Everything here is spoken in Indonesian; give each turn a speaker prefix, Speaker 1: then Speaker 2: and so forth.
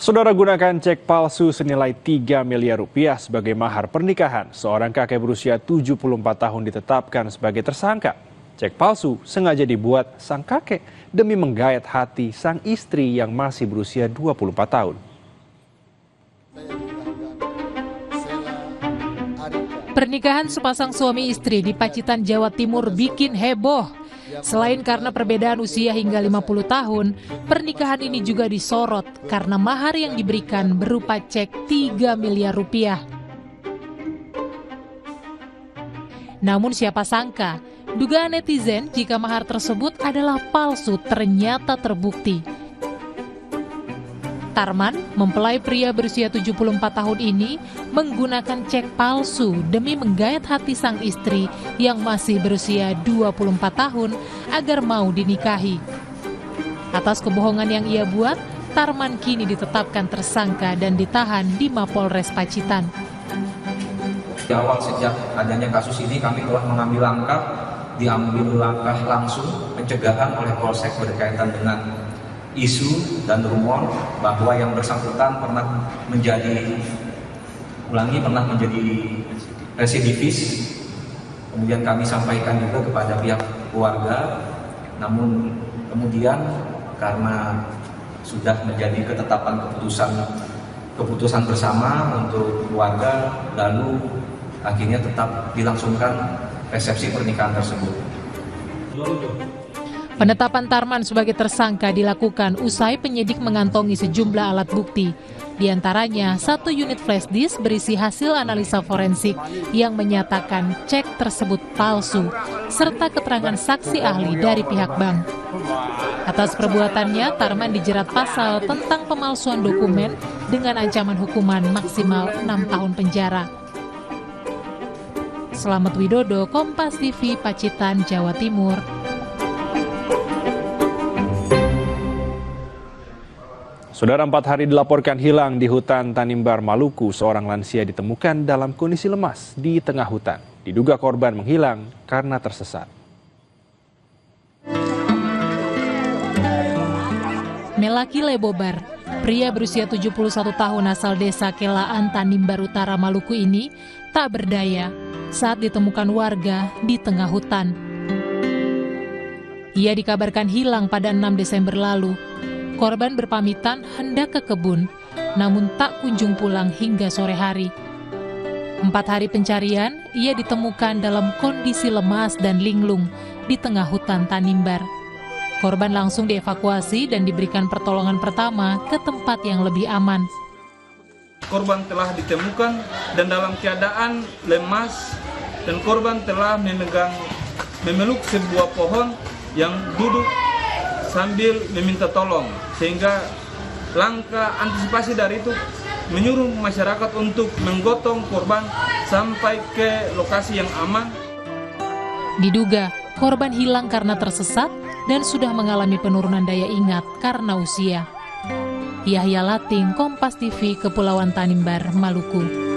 Speaker 1: Saudara, gunakan cek palsu senilai 3 miliar rupiah sebagai mahar pernikahan. Seorang kakek berusia 74 tahun ditetapkan sebagai tersangka. Cek palsu sengaja dibuat sang kakek demi menggayat hati sang istri yang masih berusia 24 tahun.
Speaker 2: Pernikahan sepasang suami istri di Pacitan, Jawa Timur bikin heboh. Selain karena perbedaan usia hingga 50 tahun, pernikahan ini juga disorot karena mahar yang diberikan berupa cek 3 miliar rupiah. Namun siapa sangka, dugaan netizen jika mahar tersebut adalah palsu ternyata terbukti. Tarman, mempelai pria berusia 74 tahun ini, menggunakan cek palsu demi menggayat hati sang istri yang masih berusia 24 tahun agar mau dinikahi. Atas kebohongan yang ia buat, Tarman kini ditetapkan tersangka dan ditahan di Mapolres Pacitan.
Speaker 3: Di awal sejak adanya kasus ini kami telah mengambil langkah langsung pencegahan oleh Polsek berkaitan dengan isu dan rumor bahwa yang bersangkutan pernah menjadi residivis. Kemudian kami sampaikan juga kepada pihak keluarga, namun kemudian karena sudah menjadi ketetapan keputusan bersama untuk keluarga, lalu akhirnya tetap dilangsungkan resepsi pernikahan tersebut.
Speaker 2: Penetapan Tarman sebagai tersangka dilakukan usai penyidik mengantongi sejumlah alat bukti. Di antaranya 1 unit flash disk berisi hasil analisa forensik yang menyatakan cek tersebut palsu, serta keterangan saksi ahli dari pihak bank. Atas perbuatannya, Tarman dijerat pasal tentang pemalsuan dokumen dengan ancaman hukuman maksimal 6 tahun penjara. Selamat Widodo, Kompas TV, Pacitan, Jawa Timur.
Speaker 1: Saudara, 4 hari dilaporkan hilang di hutan Tanimbar, Maluku. Seorang lansia ditemukan dalam kondisi lemas di tengah hutan. Diduga korban menghilang karena tersesat.
Speaker 2: Melaki Lebobar, pria berusia 71 tahun asal desa Kelaan, Tanimbar Utara, Maluku ini tak berdaya saat ditemukan warga di tengah hutan. Ia dikabarkan hilang pada 6 Desember lalu. Korban berpamitan hendak ke kebun, namun tak kunjung pulang hingga sore hari. 4 hari pencarian, ia ditemukan dalam kondisi lemas dan linglung di tengah hutan Tanimbar. Korban langsung dievakuasi dan diberikan pertolongan pertama ke tempat yang lebih aman.
Speaker 4: Korban telah ditemukan dan dalam keadaan lemas, dan korban telah memeluk sebuah pohon yang duduk sambil meminta tolong, sehingga langkah antisipasi dari itu menyuruh masyarakat untuk menggotong korban sampai ke lokasi yang aman.
Speaker 2: Diduga korban hilang karena tersesat dan sudah mengalami penurunan daya ingat karena usia. Yahya Lating, Kompas TV, Kepulauan Tanimbar, Maluku.